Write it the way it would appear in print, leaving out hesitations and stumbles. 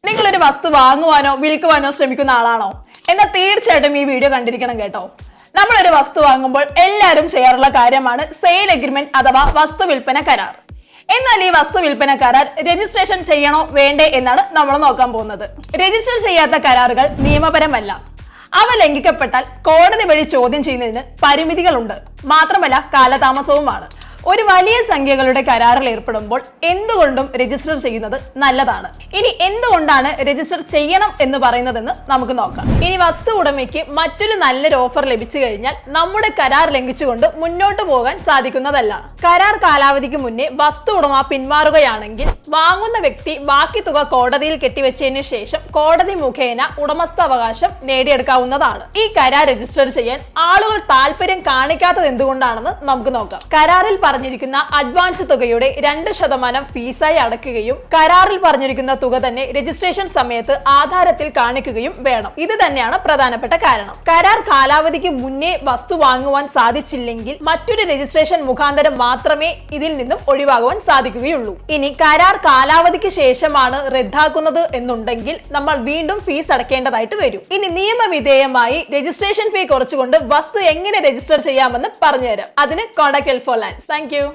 നിങ്ങളൊരു വസ്തു വാങ്ങുവാനോ വിൽക്കുവാനോ ശ്രമിക്കുന്ന ആളാണോ? എന്നാൽ തീർച്ചയായിട്ടും ഈ വീഡിയോ കണ്ടിരിക്കണം കേട്ടോ. നമ്മളൊരു വസ്തു വാങ്ങുമ്പോൾ എല്ലാവരും ചെയ്യാറുള്ള കാര്യമാണ് സെയിൽ എഗ്രിമെന്റ് അഥവാ വസ്തു വിൽപ്പന കരാർ. എന്നാൽ ഈ വസ്തു വിൽപ്പന കരാർ രജിസ്ട്രേഷൻ ചെയ്യണോ വേണ്ടേ എന്നാണ് നമ്മൾ നോക്കാൻ പോകുന്നത്. രജിസ്റ്റർ ചെയ്യാത്ത കരാറുകൾ നിയമപരമല്ല. അവ ലംഘിക്കപ്പെട്ടാൽ കോടതി വഴി ചോദ്യം ചെയ്യുന്നതിന് പരിമിതികളുണ്ട്. മാത്രമല്ല കാലതാമസവുമാണ്. ഒരു വലിയ സംഖ്യകളുടെ കരാറിൽ ഏർപ്പെടുമ്പോൾ എന്തുകൊണ്ടും രജിസ്റ്റർ ചെയ്യുന്നത് നല്ലതാണ്. ഇനി എന്തുകൊണ്ടാണ് രജിസ്റ്റർ ചെയ്യണം എന്ന് പറയുന്നതെന്ന് നമുക്ക് നോക്കാം. ഇനി വസ്തു ഉടമയ്ക്ക് മറ്റൊരു നല്ലൊരു ഓഫർ ലഭിച്ചു കഴിഞ്ഞാൽ നമ്മുടെ കരാർ ലംഘിച്ചുകൊണ്ട് മുന്നോട്ട് പോകാൻ സാധിക്കുന്നതല്ല. കരാർ കാലാവധിക്ക് മുന്നേ വസ്തു ഉടമ പിന്മാറുകയാണെങ്കിൽ വാങ്ങുന്ന വ്യക്തി ബാക്കി തുക കോടതിയിൽ കെട്ടിവെച്ചതിന് ശേഷം കോടതി മുഖേന ഉടമസ്ഥാവകാശം നേടിയെടുക്കാവുന്നതാണ്. ഈ കരാർ രജിസ്റ്റർ ചെയ്യാൻ ആളുകൾ താല്പര്യം കാണിക്കാത്തത് എന്തുകൊണ്ടാണെന്ന് നമുക്ക് നോക്കാം. കരാറിൽ പറഞ്ഞിരിക്കുന്ന അഡ്വാൻസ് തുകയുടെ 2% ഫീസായി അടയ്ക്കുകയും കരാറിൽ പറഞ്ഞിരിക്കുന്ന തുക തന്നെ രജിസ്ട്രേഷൻ സമയത്ത് ആധാരത്തിൽ കാണിക്കുകയും വേണം. ഇത് തന്നെയാണ് പ്രധാനപ്പെട്ട കാരണം. കരാർ കാലാവധിക്ക് മുന്നേ വസ്തു വാങ്ങുവാൻ സാധിച്ചില്ലെങ്കിൽ മറ്റൊരു രജിസ്ട്രേഷൻ മുഖാന്തരം മാത്രമേ ഇതിൽ നിന്നും ഒഴിവാകുവാൻ സാധിക്കുകയുള്ളൂ. ഇനി കരാർ കാലാവധിക്ക് ശേഷമാണ് റദ്ദാക്കുന്നത് എന്നുണ്ടെങ്കിൽ നമ്മൾ വീണ്ടും ഫീസ് അടയ്ക്കേണ്ടതായിട്ട് വരും. ഇനി നിയമവിധേയമായി രജിസ്ട്രേഷൻ ഫീ കുറച്ചുകൊണ്ട് വസ്തു എങ്ങനെ രജിസ്റ്റർ ചെയ്യാമെന്ന് പറഞ്ഞുതരാം. അതിന് contact help four land. Thank you.